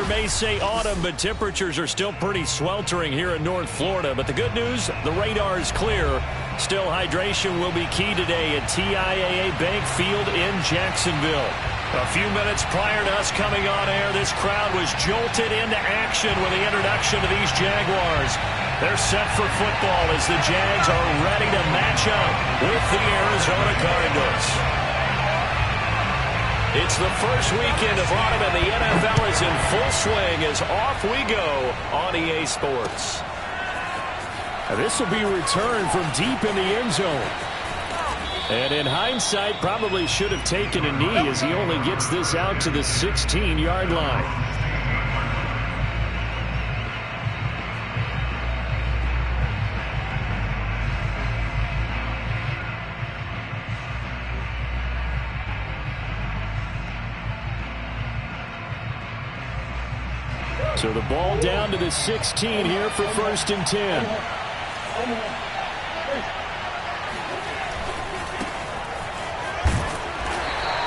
weather may say autumn, but temperatures are still pretty sweltering here in North Florida. But the good news, the radar is clear. Still, hydration will be key today at TIAA Bank Field in Jacksonville. A few minutes prior to us coming on air, this crowd was jolted into action with the introduction of these Jaguars. They're set for football as the Jags are ready to match up with the Arizona Cardinals. It's the first weekend of autumn, and the NFL is in full swing as off we go on EA Sports. Now this will be a return from deep in the end zone. And in hindsight, probably should have taken a knee as he only gets this out to the 16-yard line. So the ball down to the 16 here for 1st and 10.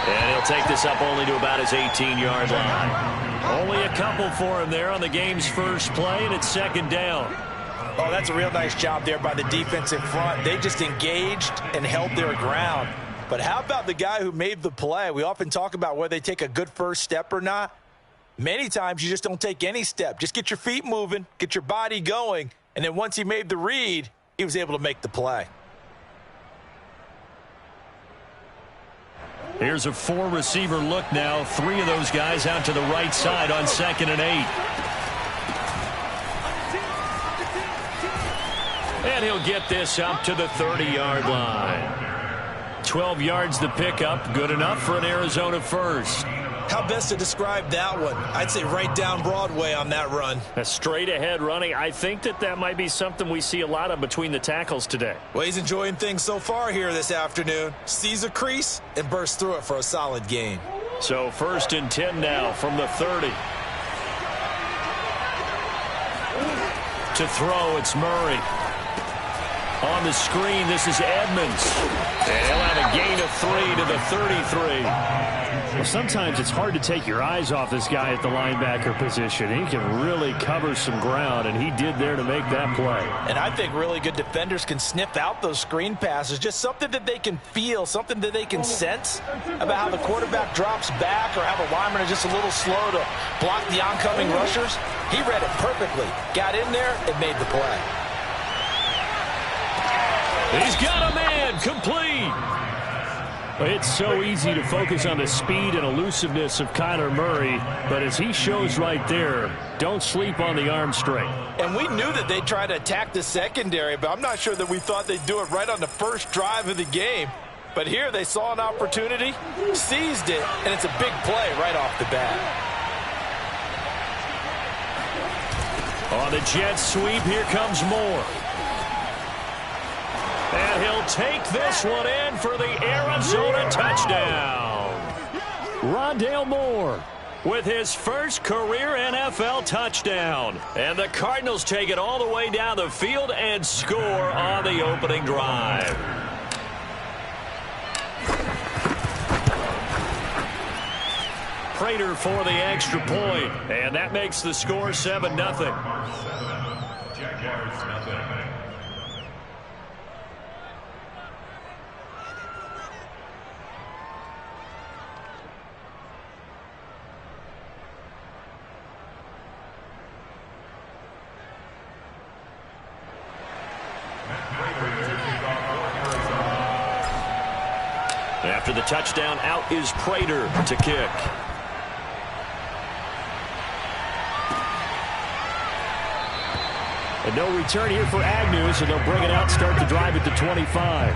And he'll take this up only to about his 18-yard line. Only a couple for him there on the game's first play, and it's 2nd down. Oh, that's a real nice job there by the defense in front. They just engaged and held their ground. But how about the guy who made the play? We often talk about whether they take a good first step or not. Many times you just don't take any step. Just get your feet moving, get your body going, and then once he made the read, he was able to make the play. Here's a 4-receiver look now. 3 of those guys out to the right side on 2nd and 8. And he'll get this up to the 30-yard line. 12 yards to pick up. Good enough for an Arizona first. How best to describe that one? I'd say right down Broadway on that run. A straight-ahead running. I think that might be something we see a lot of between the tackles today. Well, he's enjoying things so far here this afternoon. Sees a crease and bursts through it for a solid gain. So 1st and 10 now from the 30. To throw, it's Murray. On the screen, this is Edmonds. And he'll have a gain of 3 to the 33. Well, sometimes it's hard to take your eyes off this guy at the linebacker position. He can really cover some ground, and he did there to make that play. And I think really good defenders can sniff out those screen passes, just something that they can feel, something that they can sense about how the quarterback drops back or how the linemen are just a little slow to block the oncoming rushers. He read it perfectly, got in there, and made the play. He's got a man, complete. It's so easy to focus on the speed and elusiveness of Kyler Murray, but as he shows right there, don't sleep on the arm strength. And we knew that they'd try to attack the secondary, but I'm not sure that we thought they'd do it right on the first drive of the game. But here they saw an opportunity, seized it, and it's a big play right off the bat. On the jet sweep, here comes Moore. And he'll take this one in for the Arizona touchdown. Rondale Moore with his first career NFL touchdown. And the Cardinals take it all the way down the field and score on the opening drive. Prater for the extra point. And that makes the score 7-0. Jaguars nothing. After the touchdown, out is Prater to kick. And no return here for Agnew, so they'll bring it out, start the drive at the 25.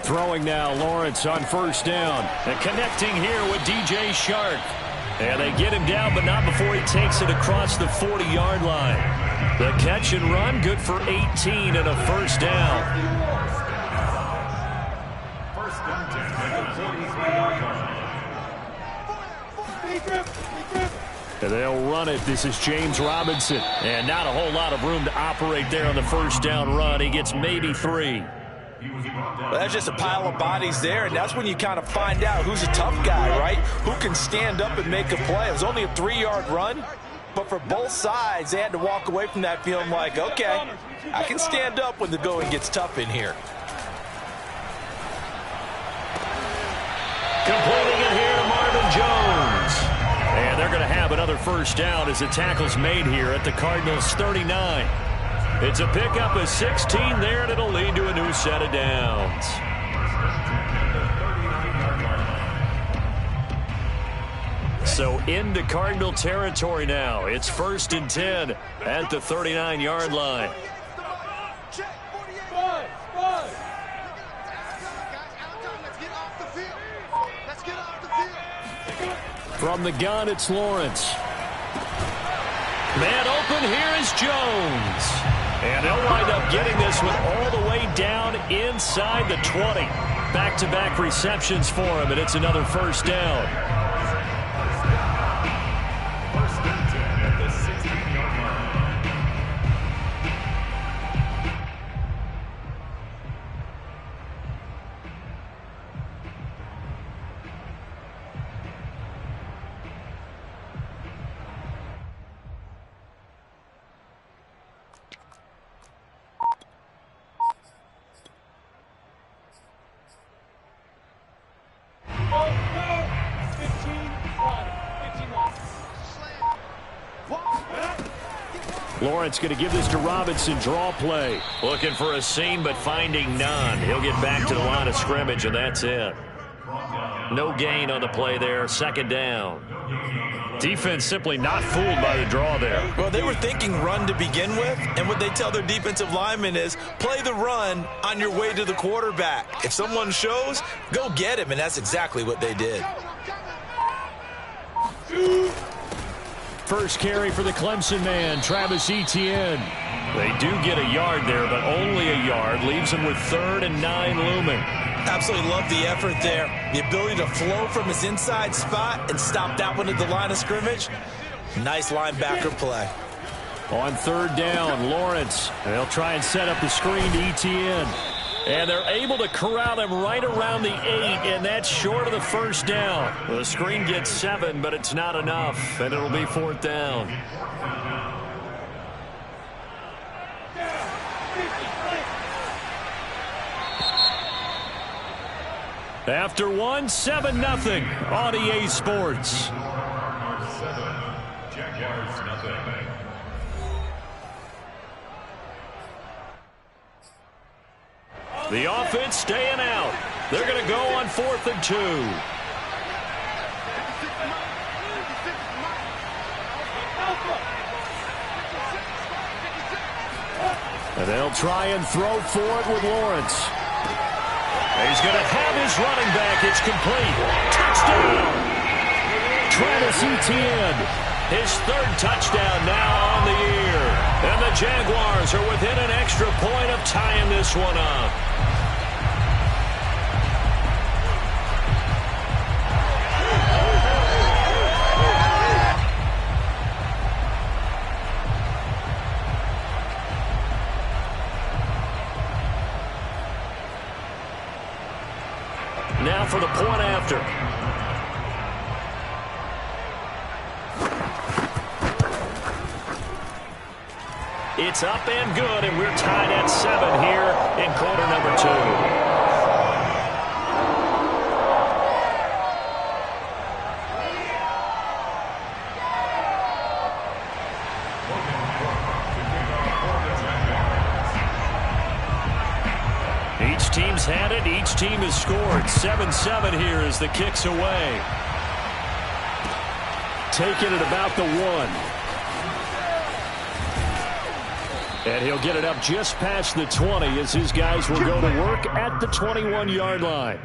Throwing now, Lawrence on first down. And connecting here with DJ Chark. And they get him down, but not before he takes it across the 40-yard line. The catch and run, good for 18 and a first down. First down, 10 at the 43-yard line. And they'll run it. This is James Robinson. And not a whole lot of room to operate there on the first down run. He gets maybe 3. Well, that's just a pile of bodies there, and that's when you kind of find out who's a tough guy, right? Who can stand up and make a play. It was only a 3-yard run, but for both sides, they had to walk away from that feeling like, okay, I can stand up when the going gets tough in here. Completing it here to Marvin Jones. And they're going to have another first down as the tackle's made here at the Cardinals' 39. It's a pickup of 16 there, and it'll lead to a new set of downs. So into Cardinal territory now. It's 1st and 10 at the 39-yard line. From the gun, it's Lawrence. Man open, here is Jones. And they'll wind up getting this one all the way down inside the 20. Back-to-back receptions for him, and it's another first down. Lawrence going to give this to Robinson. Draw play. Looking for a seam, but finding none. He'll get back to the line of scrimmage, and that's it. No gain on the play there. 2nd down. Defense simply not fooled by the draw there. Well, they were thinking run to begin with, and what they tell their defensive linemen is play the run on your way to the quarterback. If someone shows, go get him, and that's exactly what they did. First carry for the Clemson man, Travis Etienne. They do get a yard there, but only a yard. Leaves them with 3rd and 9 looming. Absolutely love the effort there. The ability to flow from his inside spot and stop that one at the line of scrimmage. Nice linebacker play. On 3rd down, Lawrence. They'll try and set up the screen to Etienne. And they're able to corral him right around the 8, and that's short of the first down. The screen gets 7, but it's not enough, and it'll be 4th down. After 1, 7-0 on EA Sports. The offense staying out. They're going to go on 4th and 2. And they'll try and throw for it with Lawrence. He's going to have his running back. It's complete. Touchdown. Travis Etienne. His 3rd touchdown now on the year. And the Jaguars are within an extra point of tying this one up. Now for the point after. It's up and good, and we're tied at 7 here in quarter number 2. Each team's had it. Each team has scored. 7-7 here as the kick's away. Taking it about the 1. And he'll get it up just past the 20 as his guys will go to work at the 21-yard line.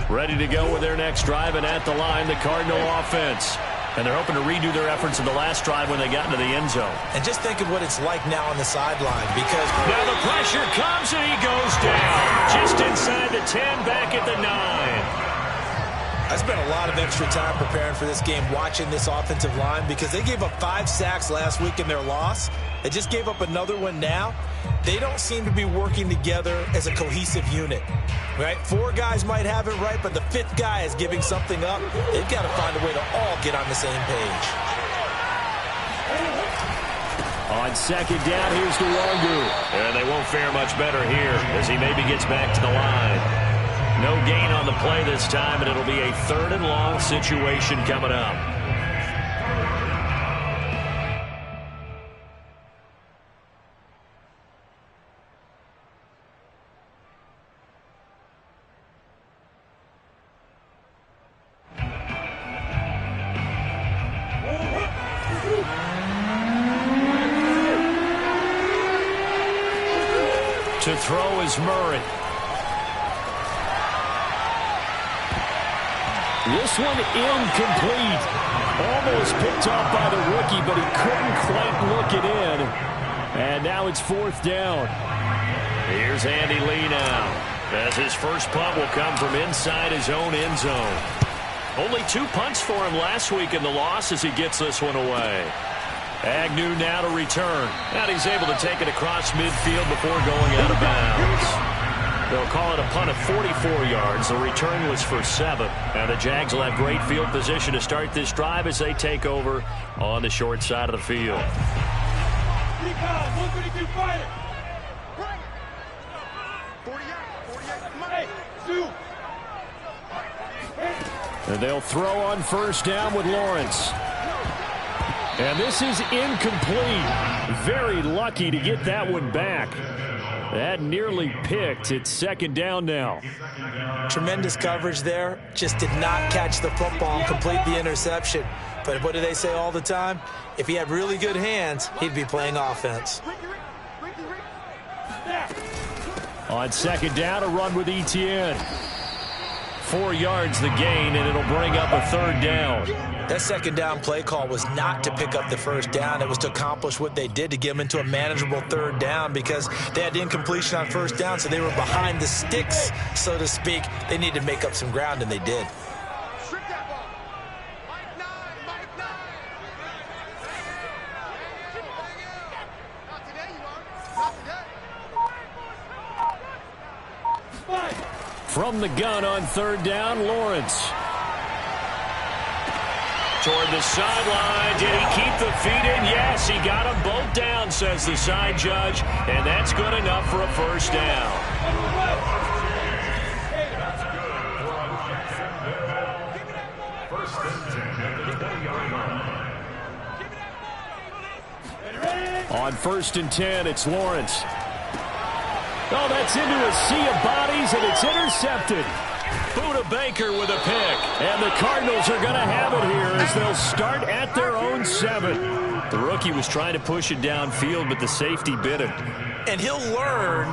Ready to go with their next drive, and at the line, the Cardinal offense. And they're hoping to redo their efforts in the last drive when they got into the end zone. And just think of what it's like now on the sideline, because now the pressure comes and he goes down. Just inside the 10, back at the 9. I spent a lot of extra time preparing for this game, watching this offensive line, because they gave up 5 sacks last week in their loss. They just gave up another one now. They don't seem to be working together as a cohesive unit. Right? 4 guys might have it right, but the 5th guy is giving something up. They've got to find a way to all get on the same page. On second down, here's Nwangu. And they won't fare much better here as he maybe gets back to the line. No gain on the play this time, and it'll be a 3rd and long situation coming up. To throw is Murray. This one incomplete. Almost picked off by the rookie, but he couldn't quite look it in. And now it's 4th down. Here's Andy Lee now, as his first punt will come from inside his own end zone. Only 2 punts for him last week in the loss as he gets this one away. Agnew now to return. And he's able to take it across midfield before going out of bounds. They'll call it a punt of 44 yards. The return was for 7. And the Jags will have great field position to start this drive as they take over on the short side of the field. And they'll throw on first down with Lawrence. And this is incomplete. Very lucky to get that one back. That nearly picked. It's 2nd down now. Tremendous coverage there. Just did not catch the football and complete the interception. But what do they say all the time? If he had really good hands, he'd be playing offense. On 2nd down, a run with Etienne. 4 yards the gain, and it'll bring up a 3rd down. That 2nd down play call was not to pick up the 1st down. It was to accomplish what they did, to get them into a manageable 3rd down, because they had incompletion on 1st down, so they were behind the sticks, so to speak. They needed to make up some ground, and they did. From the gun on 3rd down, Lawrence. Toward the sideline. Did he keep the feet in? Yes, he got them both down, says the side judge. And that's good enough for a 1st down. On 1st and 10, it's Lawrence. Oh, that's into a sea of bodies, and it's intercepted. Buda Baker with a pick. And the Cardinals are going to have it here as they'll start at their own 7. The rookie was trying to push it downfield, but the safety bit him. And he'll learn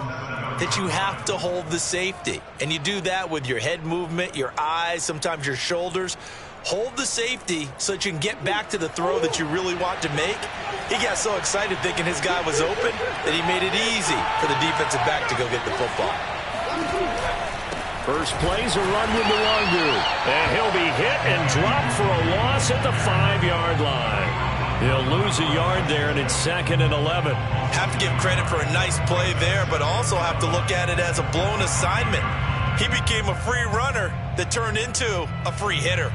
that you have to hold the safety. And you do that with your head movement, your eyes, sometimes your shoulders. Hold the safety so that you can get back to the throw that you really want to make. He got so excited thinking his guy was open that he made it easy for the defensive back to go get the football. First play's a run with Nwangu. And he'll be hit and dropped for a loss at the 5-yard line. He'll lose a yard there, and it's 2nd and 11. Have to give credit for a nice play there, but also have to look at it as a blown assignment. He became a free runner that turned into a free hitter.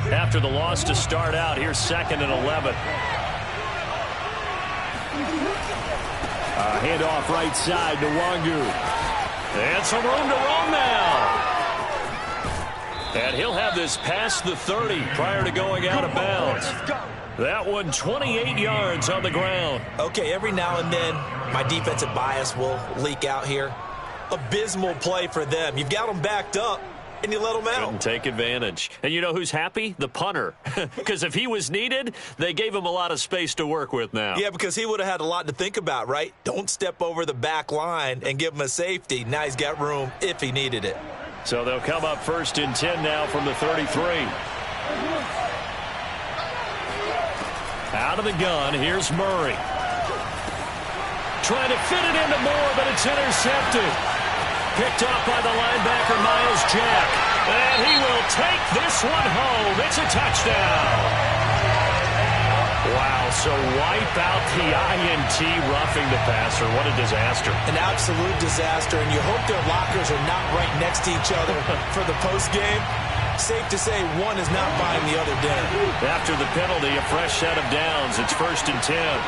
After the loss to start out, here's 2nd and 11. Handoff right side to Nwangu. And some room to roam now. And he'll have this past the 30 prior to going out of bounds. That one 28 yards on the ground. Okay, every now and then my defensive bias will leak out here. Abysmal play for them. You've got them backed up. and you let them out. Couldn't take advantage. And you know who's happy? The punter. Because if he was needed, they gave him a lot of space to work with now. Yeah, because he would have had a lot to think about, right? Don't step over the back line and give him a safety. Now he's got room if he needed it. So they'll come up 1st and 10 now from the 33. Out of the gun, here's Murray. Trying to fit it into Moore, but it's intercepted. Picked off by the linebacker, Miles Jack. And he will take this one home. It's a touchdown. Wow, so wipe out the INT roughing the passer. What a disaster. An absolute disaster, and you hope their lockers are not right next to each other for the postgame. Safe to say one is not buying the other dinner. After the penalty, a fresh set of downs. It's 1st and 10.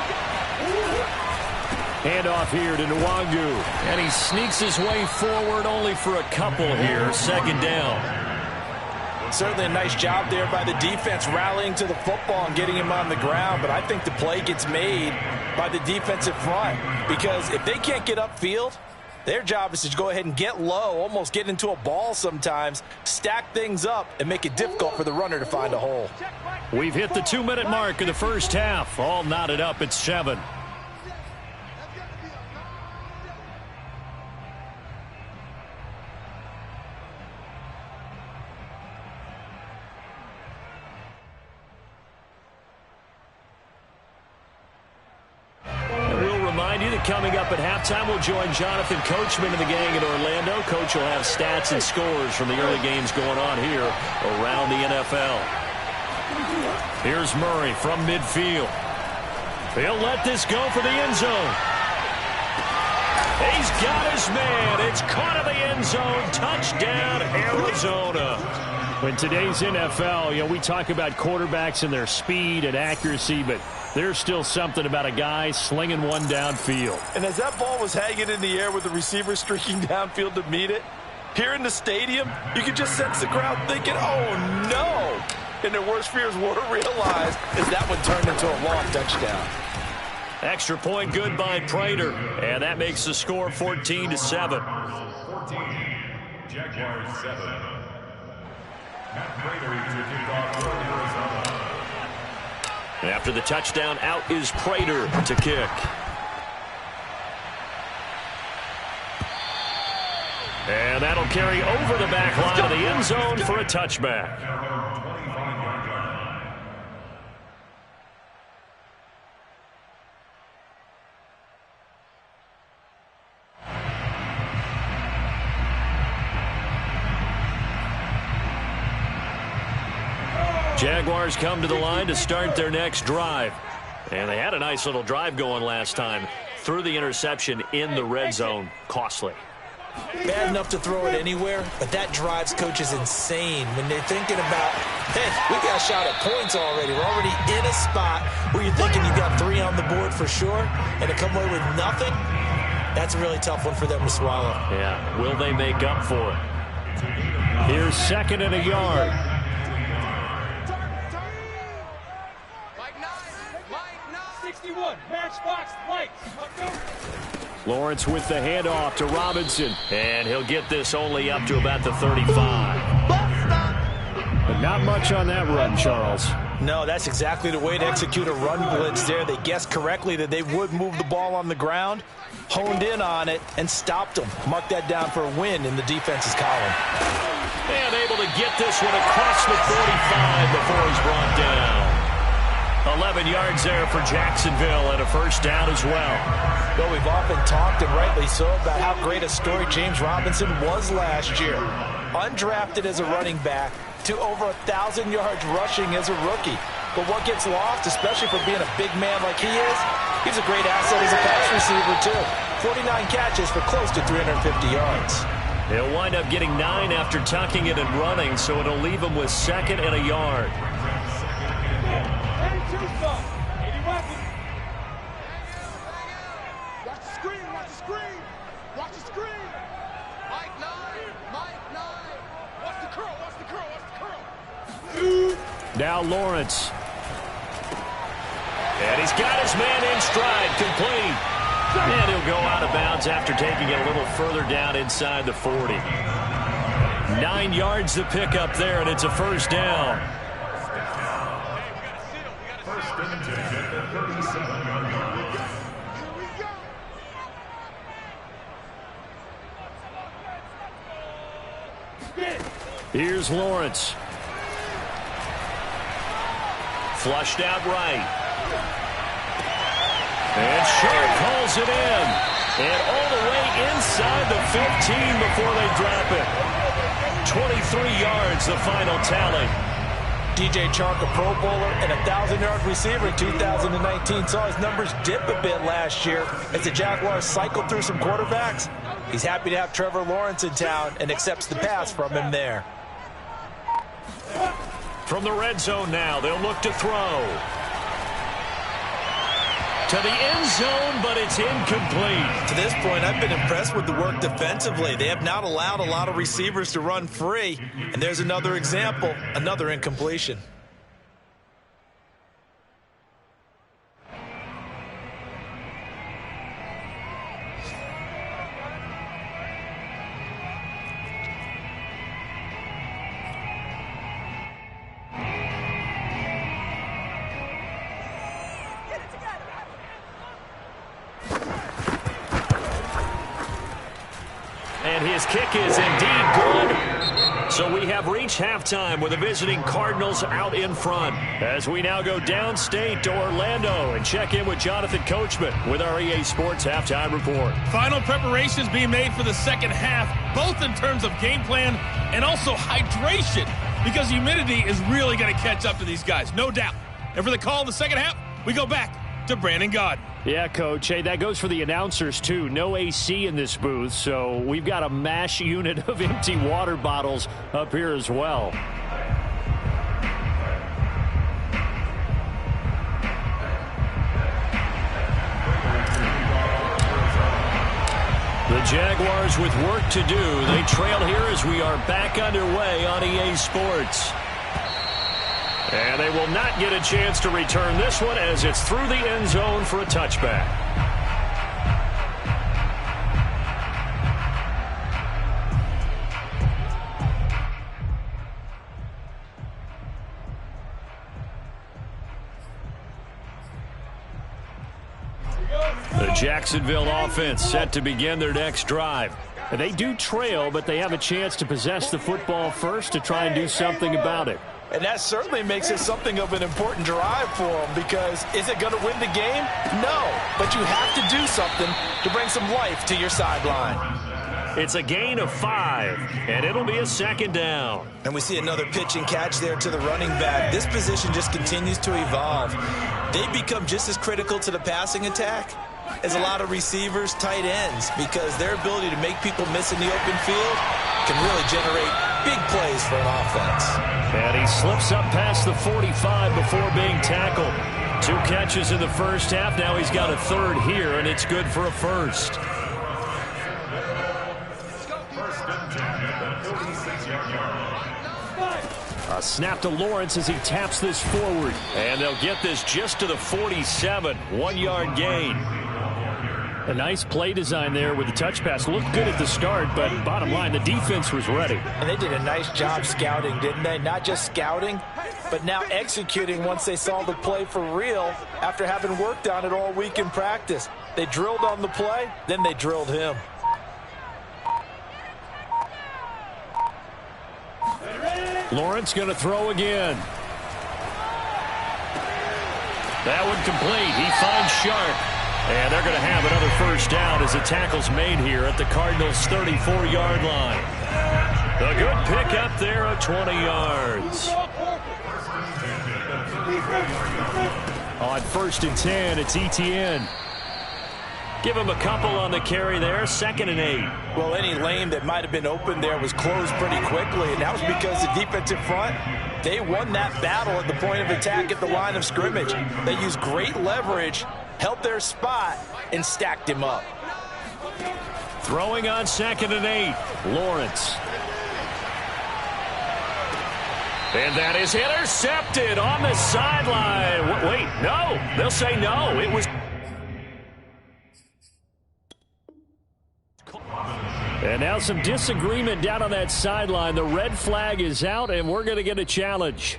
Handoff here to Nwangu. And he sneaks his way forward only for a couple here. 2nd down. Certainly a nice job there by the defense rallying to the football and getting him on the ground. But I think the play gets made by the defensive front. Because if they can't get upfield, their job is to go ahead and get low, almost get into a ball sometimes, stack things up, and make it difficult for the runner to find a hole. We've hit the 2-minute mark of the first half. All knotted up at 7. Coming up at halftime, we'll join Jonathan Coachman and the gang in Orlando. Coach will have stats and scores from the early games going on here around the NFL. Here's Murray from midfield. He'll let this go for the end zone. He's got his man. It's caught in the end zone. Touchdown, Arizona. In today's NFL, you know, we talk about quarterbacks and their speed and accuracy, but there's still something about a guy slinging one downfield. And as that ball was hanging in the air with the receiver streaking downfield to meet it, here in the stadium, you could just sense the crowd thinking, oh, no. And their worst fears were realized as that one turned into a long touchdown. Extra point good by Prater. And that makes the score 14-7. 14, Jaguars 7. Matt Prater to kick off for Arizona. After the touchdown, out is Prater to kick. And that'll carry over the back line of the end zone for a touchback. Jaguars come to the line to start their next drive. And they had a nice little drive going last time. Threw the interception in the red zone. Costly. Bad enough to throw it anywhere, but that drives coaches insane when they're thinking about, hey, we got a shot at points already. We're already in a spot where you're thinking you've got 3 on the board for sure, and to come away with nothing, that's a really tough one for them to swallow. Yeah, will they make up for it? Here's 2nd and a yard. Lawrence with the handoff to Robinson. And he'll get this only up to about the 35. But not much on that run, Charles. No, that's exactly the way to execute a run blitz there. They guessed correctly that they would move the ball on the ground, honed in on it, and stopped them. Mark that down for a win in the defense's column. And able to get this one across the 45 before he's brought down. 11 yards there for Jacksonville and a first down as well. Well, we've often talked, and rightly so, about how great a story James Robinson was last year. Undrafted as a running back to over 1,000 yards rushing as a rookie. But what gets lost, especially for being a big man like he is, he's a great asset as a pass receiver, too. 49 catches for close to 350 yards. He'll wind up getting 9 after tucking it and running, so it'll leave him with 2nd and a yard. Now Lawrence. And he's got his man in stride, complete. And he'll go out of bounds after taking it a little further down inside the 40. 9 yards to pick up there, and it's a first down. First and 10 at the 37-yard line. Here's Lawrence. Flushed out right. And Sharp calls it in. And all the way inside the 15 before they drop it. 23 yards, the final tally. DJ Chark, a Pro Bowler and a 1,000-yard receiver in 2019. Saw his numbers dip a bit last year as the Jaguars cycled through some quarterbacks. He's happy to have Trevor Lawrence in town and accepts the pass from him there. From the red zone now, they'll look to throw. To the end zone, but it's incomplete. To this point, I've been impressed with the work defensively. They have not allowed a lot of receivers to run free. And there's another example, another incompletion. And his kick is indeed good. So we have reached halftime with the visiting Cardinals out in front. As we now go downstate to Orlando and check in with Jonathan Coachman with our EA Sports Halftime Report. Final preparations being made for the second half, both in terms of game plan and also hydration, because humidity is really going to catch up to these guys, no doubt. And for the call in the second half, we go back to Brandon Gaudin. Yeah, Coach. Hey, that goes for the announcers, too. No AC in this booth, so we've got a mash unit of empty water bottles up here as well. The Jaguars with work to do. They trail here as we are back underway on EA Sports. And they will not get a chance to return this one as it's through the end zone for a touchback. The Jacksonville offense set to begin their next drive. They do trail, but they have a chance to possess the football first to try and do something about it. And that certainly makes it something of an important drive for them, because is it going to win the game? No, but you have to do something to bring some life to your sideline. It's a gain of 5, and it'll be a second down. And we see another pitch and catch there to the running back. This position just continues to evolve. They become just as critical to the passing attack as a lot of receivers, tight ends, because their ability to make people miss in the open field can really generate big plays for an offense. And he slips up past the 45 before being tackled. 2 catches in the first half. Now he's got a third here, and it's good for a first. First and 10 at the 46-yard line. A snap to Lawrence as he taps this forward. And they'll get this just to the 47. 1-yard gain. A nice play design there with the touch pass. Looked good at the start, but bottom line, the defense was ready. And they did a nice job scouting, didn't they? Not just scouting, but now executing once they saw the play for real after having worked on it all week in practice. They drilled on the play, then they drilled him. Lawrence going to throw again. That one complete. He finds Sharp. And they're going to have another first down as the tackle's made here at the Cardinals' 34-yard line. A good pickup there of 20 yards. On 1st and 10, it's Etienne. Give him a couple on the carry there, 2nd and 8. Well, any lane that might have been open there was closed pretty quickly, and that was because the defensive front, they won that battle at the point of attack at the line of scrimmage. They used great leverage, held their spot, and stacked him up. Throwing on 2nd and 8, Lawrence. And that is intercepted on the sideline. Wait, no. They'll say no. It was... And now some disagreement down on that sideline. The red flag is out, and we're going to get a challenge.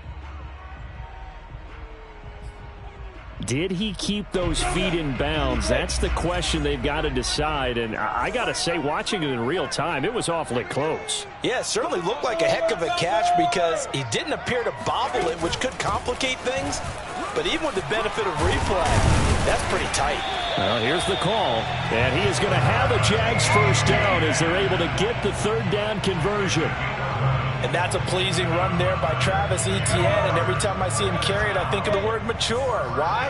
Did he keep those feet in bounds? That's the question they've got to decide. And I got to say, watching it in real time, it was awfully close. Yeah, it certainly looked like a heck of a catch because he didn't appear to bobble it, which could complicate things. But even with the benefit of replay, that's pretty tight. Well, here's the call. And he is going to have a Jags first down as they're able to get the third down conversion. And that's a pleasing run there by Travis Etienne. And every time I see him carry it, I think of the word mature. Why?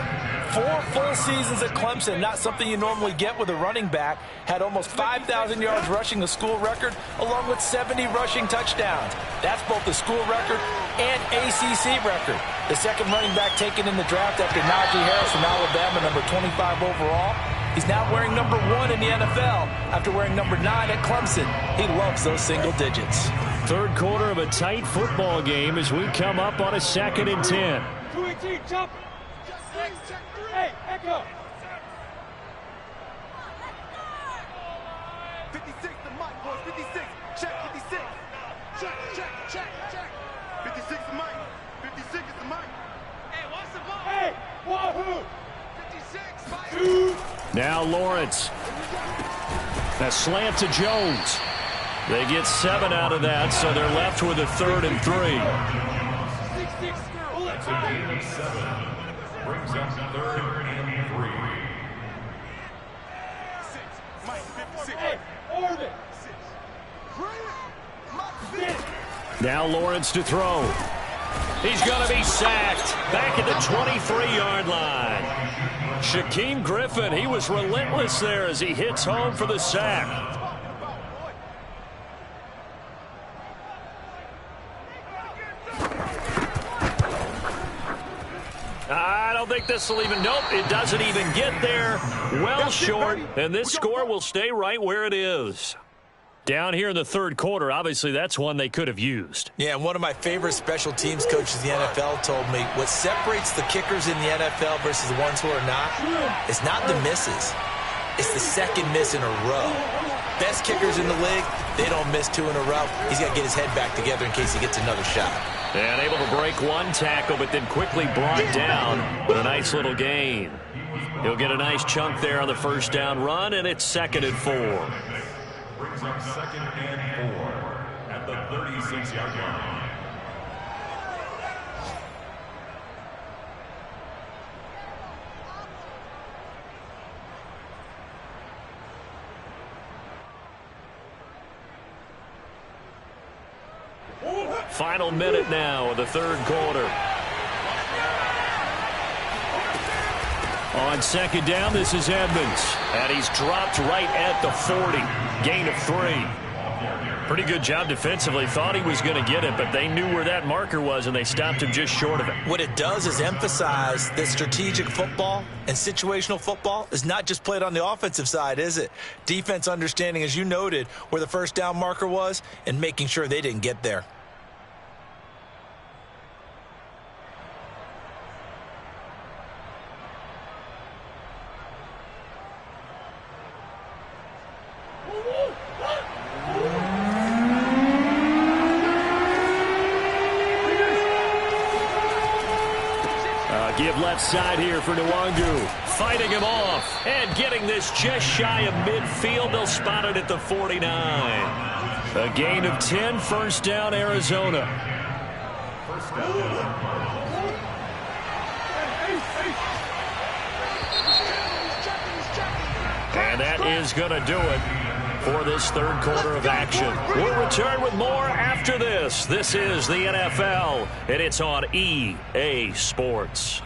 4 full seasons at Clemson, not something you normally get with a running back. Had almost 5,000 yards rushing, the school record, along with 70 rushing touchdowns. That's both the school record and ACC record. The second running back taken in the draft after Najee Harris from Alabama, number 25 overall. He's now wearing number 1 in the NFL after wearing number 9 at Clemson. He loves those single digits. Third quarter of a tight football game as we come up on a 2nd and 10. 2-18, jump. Hey, echo. 56, the mic, boys. 56. Check, 56. Check. 56 the mic. 56 is the mic. Hey, what's the ball? Hey, wahoo. 56. Now Lawrence. A slant to Jones. They get 7 out of that, so they're left with a 3rd and 3. That's a gain of 7. Brings up 3rd and 3. Hey, Orbit. Now Lawrence to throw. He's going to be sacked back at the 23-yard line. Shaquem Griffin, he was relentless there as he hits home for the sack. I don't think this will even, nope, it doesn't even get there. Well short, and this score will stay right where it is. Down here in the third quarter, obviously that's one they could have used. Yeah, and one of my favorite special teams coaches in the NFL told me what separates the kickers in the NFL versus the ones who are not is not the misses. It's the second miss in a row. Best kickers in the league, they don't miss 2 in a row. He's got to get his head back together in case he gets another shot. And able to break one tackle, but then quickly brought down with a nice little gain. He'll get a nice chunk there on the first down run, and it's 2nd and 4. Brings up 2nd and 4 at the 36-yard line. Final minute now of the third quarter. On 2nd down, this is Edmonds. And he's dropped right at the 40. Gain of 3. Pretty good job defensively. Thought he was going to get it, but they knew where that marker was, and they stopped him just short of it. What it does is emphasize that strategic football and situational football is not just played on the offensive side, is it? Defense understanding, as you noted, where the first down marker was and making sure they didn't get there. Give left side here for Nwangu. Fighting him off and getting this just shy of midfield. They'll spot it at the 49. A gain of 10, first down, Arizona. First down. And that is going to do it for this third quarter of action. We'll return with more after this. This is the NFL, and it's on EA Sports.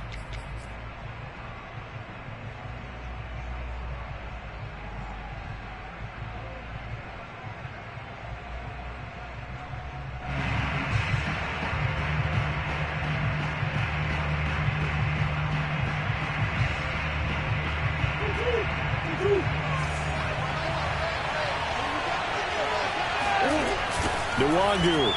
Nwangu.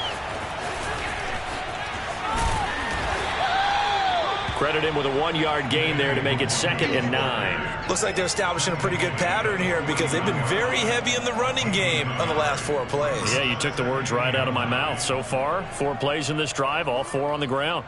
Credit him with a 1-yard gain there to make it 2nd and 9. Looks like they're establishing a pretty good pattern here because they've been very heavy in the running game on the last 4 plays. Yeah, you took the words right out of my mouth. So far, 4 plays in this drive, all 4 on the ground.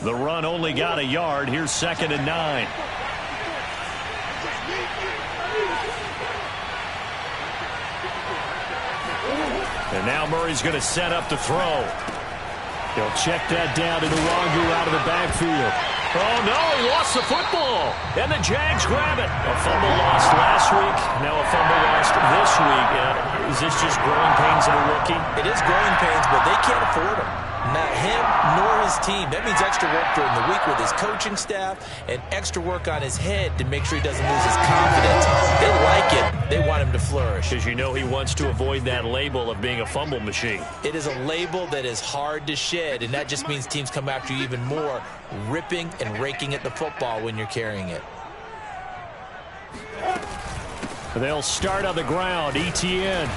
The run only got a yard. Here's 2nd and 9. And now Murray's going to set up to throw. He'll check that down to Nwangu out of the backfield. Oh, no, he lost the football. And the Jags grab it. A fumble lost last week, now a fumble lost this week. Is this just growing pains of a rookie? It is growing pains, but they can't afford them. Not him nor his team. That means extra work during the week with his coaching staff and extra work on his head to make sure he doesn't lose his confidence. They like it. They want him to flourish. Because you know he wants to avoid that label of being a fumble machine. It is a label that is hard to shed, and that just means teams come after you even more, ripping and raking at the football when you're carrying it. They'll start on the ground. Etienne.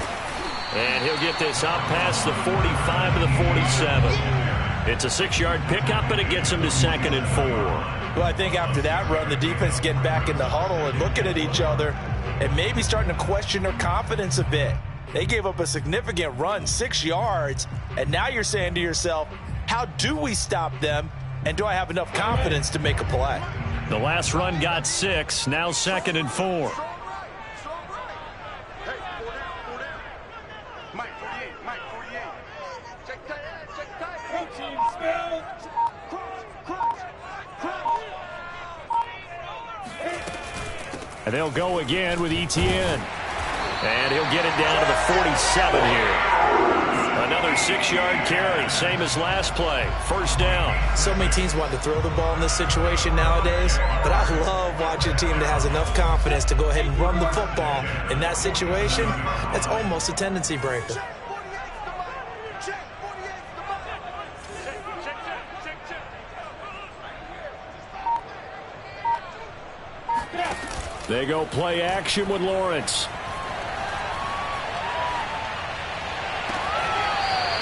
And he'll get this out past the 45 to the 47. It's a 6-yard pickup, and it gets him to 2nd and 4. Well, I think after that run, the defense getting back in the huddle and looking at each other and maybe starting to question their confidence a bit. They gave up a significant run, 6 yards, and now you're saying to yourself, how do we stop them, and do I have enough confidence to make a play? The last run got 6, now 2nd and 4. And they'll go again with Etienne. And he'll get it down to the 47 here. Another 6-yard carry, same as last play. 1st down. So many teams want to throw the ball in this situation nowadays, but I love watching a team that has enough confidence to go ahead and run the football. In that situation, that's almost a tendency breaker. They go play action with Lawrence.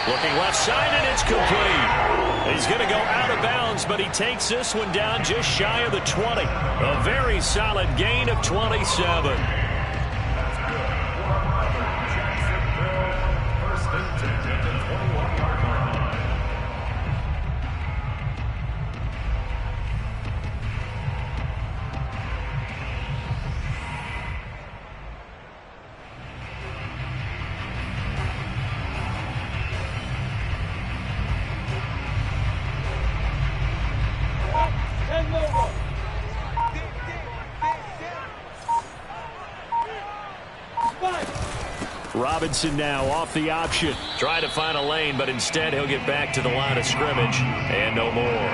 Looking left side, and it's complete. He's going to go out of bounds, but he takes this one down just shy of the 20. A very solid gain of 27. Robinson now off the option. Try to find a lane, but instead he'll get back to the line of scrimmage. And no more.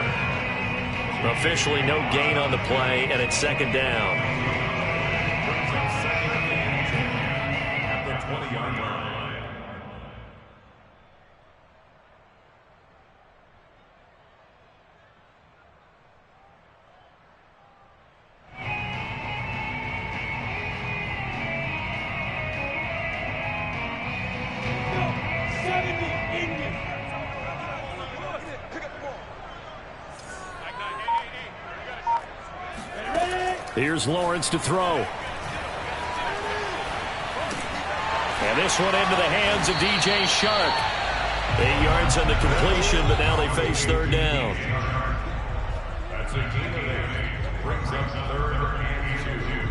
Officially no gain on the play, and it's 2nd down. At the 20-yard line. Here's Lawrence to throw. And this one into the hands of DJ Shark. 8 yards on the completion, but now they face 3rd down. That's a gain of 8. Brings up 3rd and 2.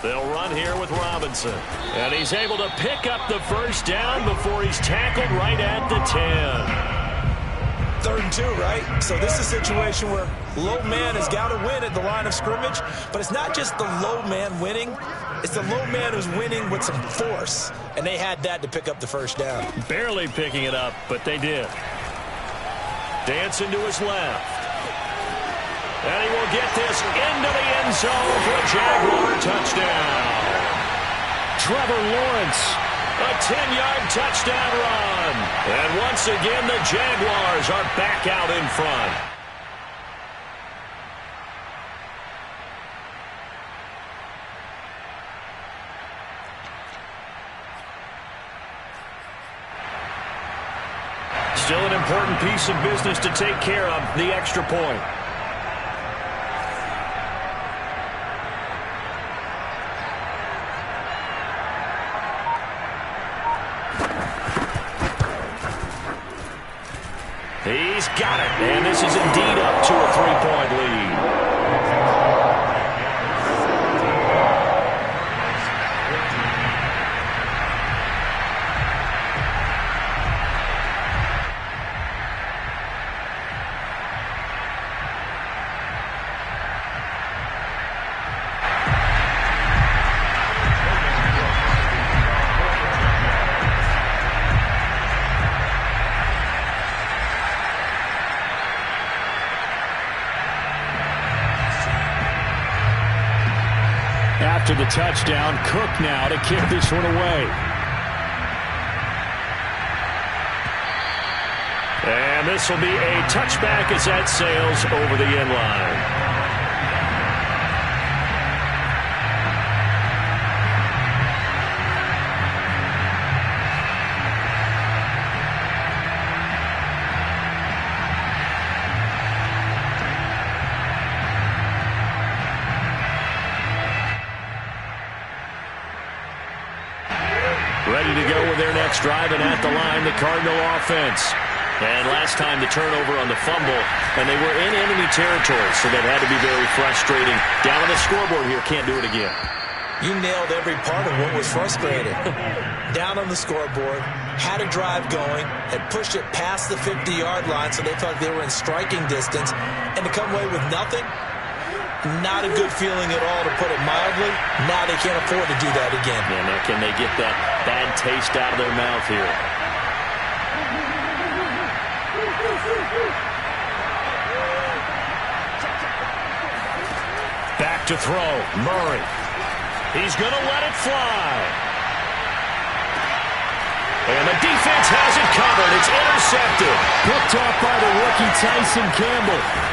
They'll run here with Robinson. And he's able to pick up the 1st down before he's tackled right at the 10. 3rd and 2, right? So this is a situation where low man has got to win at the line of scrimmage, but it's not just the low man winning. It's the low man who's winning with some force, and they had that to pick up the first down. Barely picking it up, but they did. Dancing to his left. And he will get this into the end zone for a Jaguar touchdown. Trevor Lawrence, a 10-yard touchdown run. And once again, the Jaguars are back out in front. Still an important piece of business to take care of, the extra point. He's got it, and this is indeed up to a 3-point lead. After the touchdown, Cook now to kick this one away. And this will be a touchback as that sails over the end line. Ready to go with their next drive, and at the line, the Cardinal offense. And last time the turnover on the fumble, and they were in enemy territory, so that had to be very frustrating. Down on the scoreboard here, can't do it again. You nailed every part of what was frustrating. Down on the scoreboard, had a drive going, had pushed it past the 50-yard line, so they thought they were in striking distance, and to come away with nothing, not a good feeling at all, to put it mildly. Now they can't afford to do that again. Yeah, now can they get that bad taste out of their mouth here? Back to throw. Murray. He's going to let it fly. And the defense has it covered. It's intercepted. Picked off by the rookie Tyson Campbell.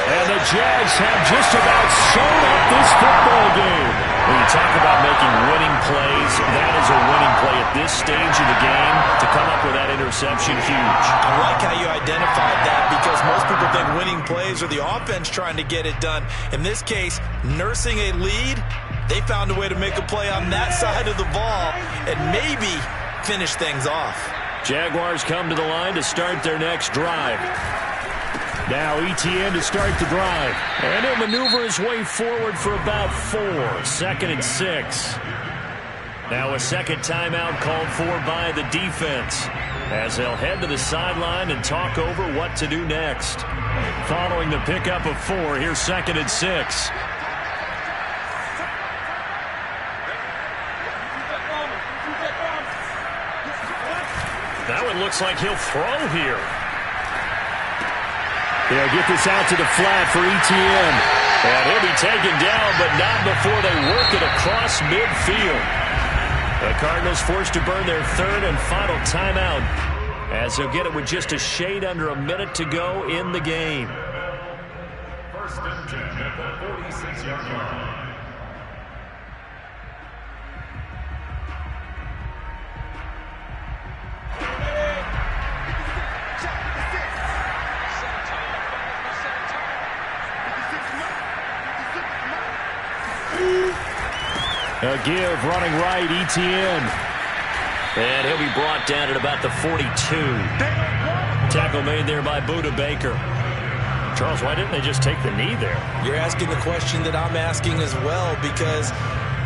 And the Jags have just about sewn up this football game. When you talk about making winning plays, that is a winning play at this stage of the game. To come up with that interception, huge. I like how you identified that, because most people think winning plays are the offense trying to get it done. In this case, nursing a lead, they found a way to make a play on that side of the ball and maybe finish things off. Jaguars come to the line to start their next drive. Now Etienne to start the drive. And he'll maneuver his way forward for about 4. 2nd and 6. Now a second timeout called for by the defense, as they'll head to the sideline and talk over what to do next. Following the pickup of 4, here's 2nd and 6. That one looks like he'll throw here. They'll get this out to the flat for Etienne. And he'll be taken down, but not before they work it across midfield. The Cardinals forced to burn their 3rd and final timeout, as they'll get it with just a shade under a minute to go in the game. 1st and 10 at the 46-yard line. A give running right, Etienne. And he'll be brought down at about the 42. Tackle made there by Budda Baker. Charles, why didn't they just take the knee there? You're asking the question that I'm asking as well, because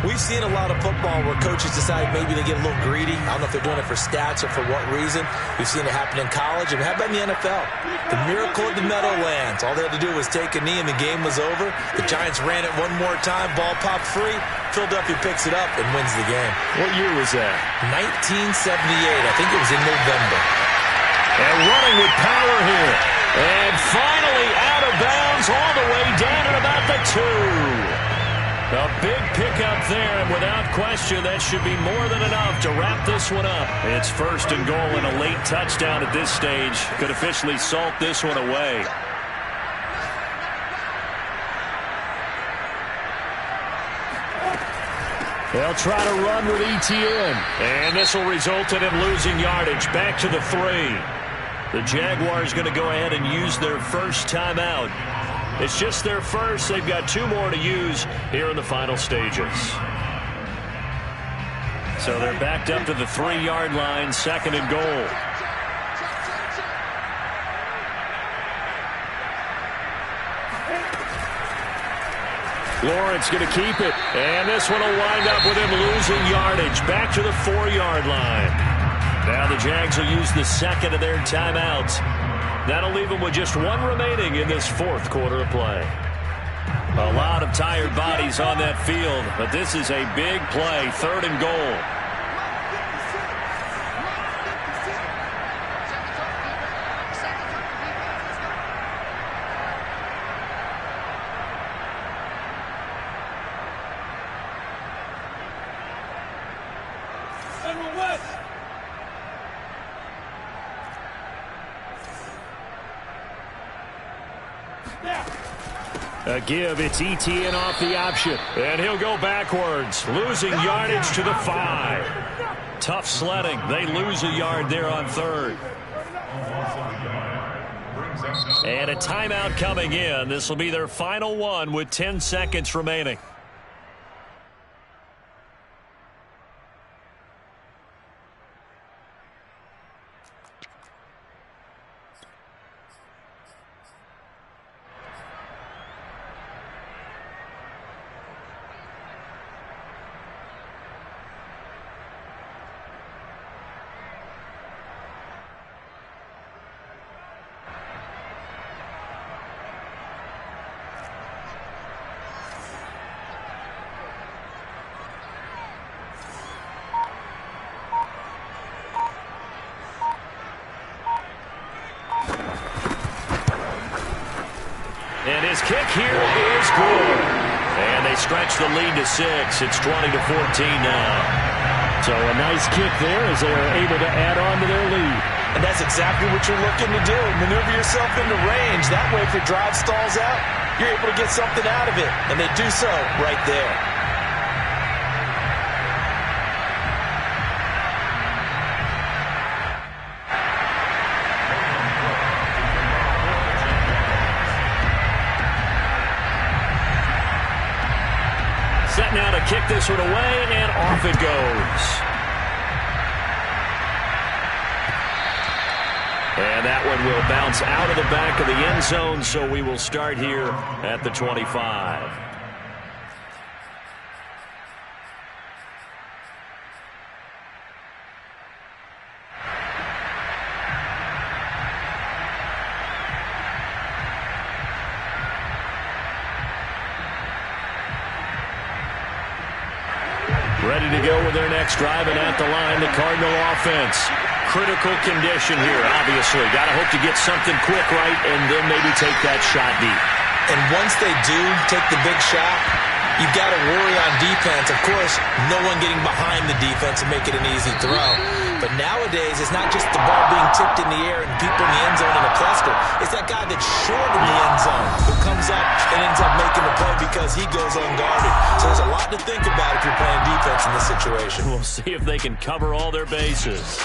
We've seen a lot of football where coaches decide maybe they get a little greedy. I don't know if they're doing it for stats or for what reason. We've seen it happen in college, and how about in the NFL? The miracle of the Meadowlands. All they had to do was take a knee, and the game was over. The Giants ran it one more time. Ball popped free. Philadelphia picks it up and wins the game. What year was that? 1978. I think it was in November. And running with power here. And finally out of bounds all the way down at about the 2. A big pickup there, and without question, that should be more than enough to wrap this one up. It's 1st and goal and a late touchdown at this stage. Could officially salt this one away. They'll try to run with ETN. And this will result in him losing yardage. Back to the 3. The Jaguars going to go ahead and use their first timeout. It's just their first. They've got 2 more to use here in the final stages. So they're backed up to the 3-yard line, 2nd and goal. Lawrence going to keep it. And this one will wind up with him losing yardage. Back to the 4-yard line. Now the Jags will use the 2nd of their timeouts. That'll leave them with just 1 remaining in this 4th quarter of play. A lot of tired bodies on that field, but this is a big play, 3rd and goal. A give, it's ETN off the option. And he'll go backwards, losing yardage to the 5. Tough sledding. They lose a yard there on 3rd. And a timeout coming in. This will be their final one with 10 seconds remaining. And his kick here is good. And they stretch the lead to 6. It's 20-14 now. So a nice kick there as they are able to add on to their lead. And that's exactly what you're looking to do. Maneuver yourself into range. That way, if your drive stalls out, you're able to get something out of it. And they do so right there. Set now to kick this one away, and off it goes. And that one will bounce out of the back of the end zone, so we will start here at the 25. Ready to go with their next drive, and at the line, the Cardinal offense. Critical condition here, obviously. Got to hope to get something quick right and then maybe take that shot deep. And once they do take the big shot, you've got to worry on defense. Of course, no one getting behind the defense and make it an easy throw. But nowadays, it's not just the ball being tipped in the air and people in the end zone in a cluster. It's that guy that's short in the end zone who comes up and ends up making the play because he goes unguarded. So there's a lot to think about if you're playing defense in this situation. We'll see if they can cover all their bases.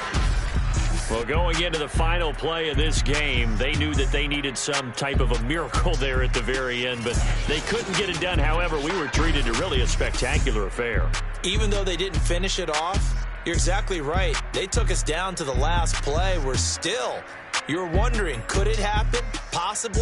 Well, going into the final play of this game, they knew that they needed some type of a miracle there at the very end, but they couldn't get it done. However, we were treated to really a spectacular affair. Even though they didn't finish it off, you're exactly right. They took us down to the last play. We're still, you're wondering, could it happen? Possibly.